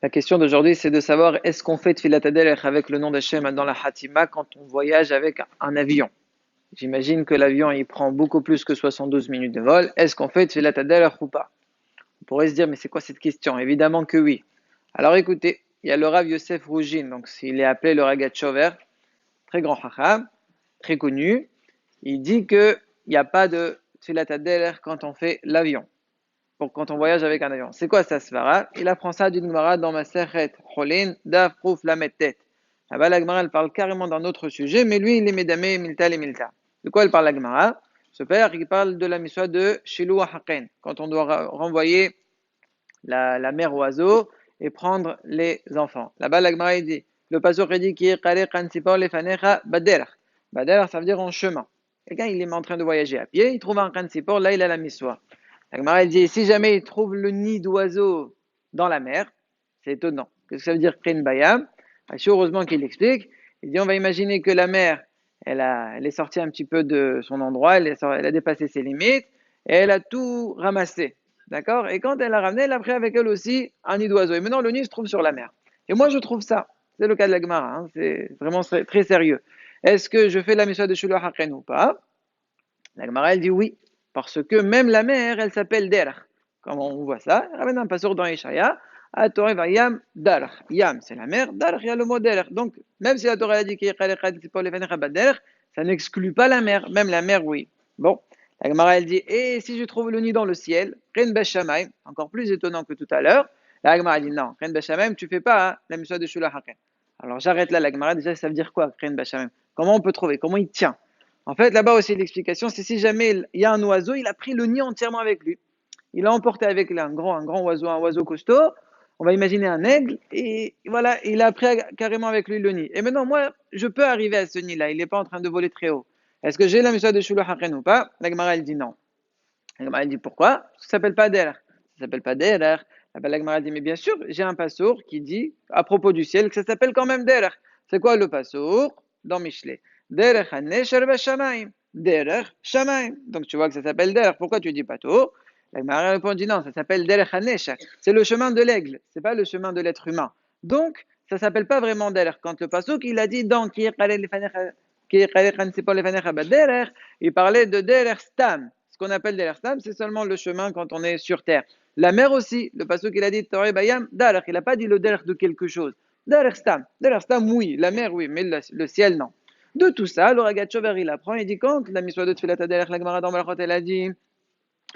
La question d'aujourd'hui, c'est de savoir est-ce qu'on fait Tfilat Hadelech avec le nom d'Hachem dans la Hatima quand on voyage avec un avion. J'imagine que l'avion il prend beaucoup plus que 72 minutes de vol. Est-ce qu'on fait Tfilat Hadelech ou pas? On pourrait se dire, mais c'est quoi cette question? Évidemment que oui. Alors écoutez, il y a le Rav Yosef Rougin, donc il est appelé le Ragat Shover, très grand Chacham, très connu. Il dit qu'il n'y a pas de Tfilat Hadelech quand on fait l'avion. Pour quand on voyage avec un avion. C'est quoi ça, svara? Il apprend ça d'une Gemara dans Masechet Cholin, Daf Prouf Lametet. Là-bas, la Gemara, elle parle carrément d'un autre sujet, mais lui, il est Medamé, Milta, les Milta. De quoi elle parle la Gemara? Ce père, il parle de la miswa de Shilou Haqen, quand on doit renvoyer la mère oiseau et prendre les enfants. Là-bas, la Gemara, il dit, le pasuk dit qui est Kare Kansipor Lefanecha Bader. Bader, ça veut dire en chemin. Quelqu'un, il est en train de voyager à pied, il trouve un Kansipor, là, il a la miswa. La Gemara dit, si jamais il trouve le nid d'oiseau dans la mer, c'est étonnant. Qu'est-ce que ça veut dire Krin Bayam? Heureusement qu'il explique. Il dit, on va imaginer que la mer, elle est sortie un petit peu de son endroit, elle a dépassé ses limites, et elle a tout ramassé. D'accord? Et quand elle a ramené, elle a pris avec elle aussi un nid d'oiseau. Et maintenant, le nid se trouve sur la mer. Et moi, je trouve ça. C'est le cas de la Gemara. C'est vraiment très sérieux. Est-ce que je fais la mission de Shullah Haken ou pas? La Gemara, elle dit oui, parce que même la mer, elle s'appelle Derach. Comment on voit ça? Ramène un passage dans Ishaïa. À Torah va Yam Darach. Yam, c'est la mer. Darach, il y a le mot Derach. Donc, même si la Torah a dit qu'il y a ça n'exclut pas la mer. Même la mer, oui. Bon, la Gemara, elle dit, et si je trouve le nid dans le ciel, Ren Beshamayim, encore plus étonnant que tout à l'heure. La Gemara dit non, Ren Beshamayim, tu fais pas la mission de Shula Haken. Alors j'arrête là, la Gemara, déjà, ça veut dire quoi, Ren Beshamayim? Comment on peut trouver? Comment il tient? En fait, là-bas aussi, l'explication, c'est si jamais il y a un oiseau, il a pris le nid entièrement avec lui. Il a emporté avec lui un grand oiseau, un oiseau costaud. On va imaginer un aigle. Et voilà, il a pris carrément avec lui le nid. Et maintenant, moi, je peux arriver à ce nid-là. Il n'est pas en train de voler très haut. Est-ce que j'ai la mission de Shulu Haken ou pas? La Gemara, elle dit non. La Gemara, elle dit pourquoi? Parce que ça s'appelle pas Der. Ça s'appelle pas Der. La Gemara dit, mais bien sûr, j'ai un passour qui dit, à propos du ciel, que ça s'appelle quand même Der. C'est quoi le passour? Dans Michelet. Derech hanesher b'shamayim. Derech shamayim. Donc tu vois que ça s'appelle derech. Pourquoi tu dis pas tout? La Gemara répond dit non, ça s'appelle derech hanesher. C'est le chemin de l'aigle. C'est pas le chemin de l'être humain. Donc ça s'appelle pas vraiment derech. Quand le pasuk il a dit dans il parlait de derech stam. Ce qu'on appelle derech stam, c'est seulement le chemin quand on est sur terre. La mer aussi, le pasuk il a dit Torah bayam derech. Il a pas dit le derech de quelque chose. Derech stam, oui, la mer oui, mais le ciel non. De tout ça, le Ragachover il apprend, il dit quand la miswa de Tfilat Hadelech, la Gemara dans Malachot, elle a dit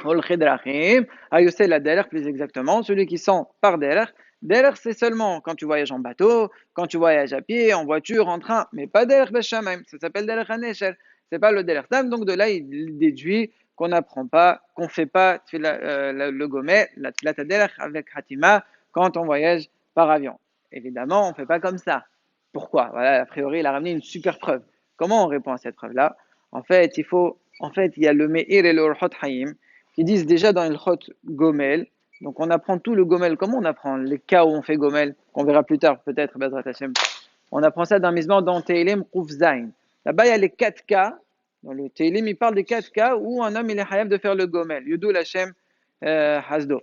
Holche Drachim, Ayosel Hadelech, plus exactement, celui qui sent par Derech. Derech, c'est seulement quand tu voyages en bateau, quand tu voyages à pied, en voiture, en train, mais pas Derech Beshamim, ça s'appelle Derech Haneshel, c'est pas le Derech Tam, donc de là il déduit qu'on n'apprend pas, qu'on fait pas le gomet, la Tfilat Hadelech avec Hatima quand on voyage par avion. Évidemment, on ne fait pas comme ça. Pourquoi? Voilà, a priori, il a ramené une super preuve. Comment on répond à cette preuve-là? Il y a le Meir et le Orhot Hayim qui disent déjà dans le Chot Gomel. Donc on apprend tout le Gomel. Comment on apprend les cas où on fait Gomel? Qu'on verra plus tard peut-être, Bezrat Hashem. On apprend ça dans Mizmor dans Teilim Kouf Zain. Là-bas, il y a les 4 cas. Dans le Teilim, il parle des 4 cas où un homme il est hayab de faire le Gomel. Yudul Hashem Hasdo.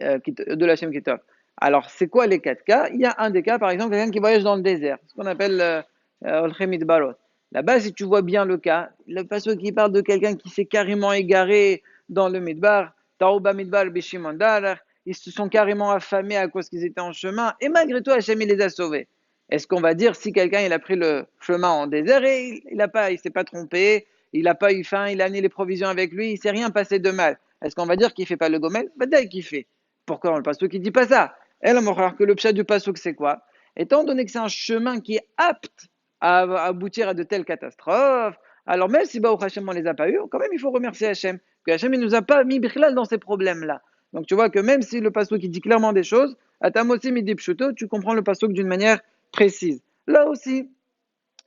Yudul Hashem Kitov. Alors, c'est quoi les 4 cas? Il y a un des cas, par exemple, quelqu'un qui voyage dans le désert, ce qu'on appelle Olchemit Barot. Là-bas, si tu vois bien le cas, le passage qui parle de quelqu'un qui s'est carrément égaré dans le Midbar, Taouba Midbar Bishimandar, ils se sont carrément affamés à cause qu'ils étaient en chemin, et malgré tout, Hachem il les a sauvés. Est-ce qu'on va dire si quelqu'un il a pris le chemin en désert et il s'est pas trompé, il n'a pas eu faim, il a amené les provisions avec lui, il s'est rien passé de mal. Est-ce qu'on va dire qu'il fait pas le gomel? Badaï qu'il fait. Pourquoi le pasuk qui dit pas ça? Elle va croire que le pshat du pasuk c'est quoi? Étant donné que c'est un chemin qui est apte à aboutir à de telles catastrophes, alors même si Baruch Hashem on les a pas eu, quand même il faut remercier Hashem, que Hashem il nous a pas mis bichlal dans ces problèmes-là. Donc tu vois que même si le pasuk qui dit clairement des choses, à Tamosim midi pshuto, tu comprends le pasuk d'une manière précise. Là aussi,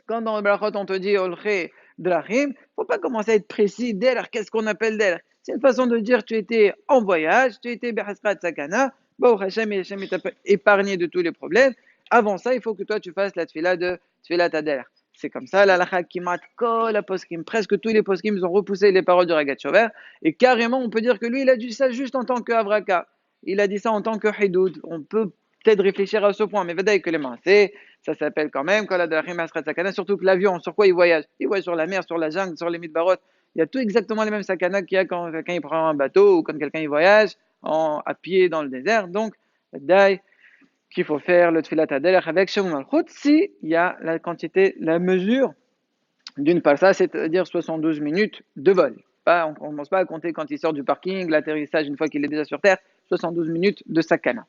quand dans le Barachot on te dit Olche Drachim, faut pas commencer à être précis d'Eler, qu'est-ce qu'on appelle d'Eler? C'est une façon de dire tu étais en voyage, tu étais Behasrat Sakana, Baruch Hashem et Hashem t'a épargné de tous les problèmes. Avant ça, il faut que toi tu fasses la tfila de Tfilat Hader. C'est comme ça, la lacha kimat kol la poskim, presque tous les poskim ont repoussé les paroles du Ragat Shover, et carrément on peut dire que lui il a dit ça juste en tant que avraka. Il a dit ça en tant que hidoud. On peut peut-être réfléchir à ce point, mais vadaï que les mains, ça s'appelle quand même Kol Hadrachim Hasrat Sakana, surtout que l'avion, sur quoi il voyage? Il voyage sur la mer, sur la jungle, sur les midbarot. Il y a tout exactement les mêmes sakana qu'il y a quand quelqu'un il prend un bateau ou quand quelqu'un il voyage à pied dans le désert. Donc, vadaï qu'il faut faire le Tfilat Hadelech avec Shemum Malchut si il y a la quantité, la mesure d'une parsa, c'est-à-dire 72 minutes de vol. Pas, on ne commence pas à compter quand il sort du parking, l'atterrissage une fois qu'il est déjà sur terre, 72 minutes de sakana.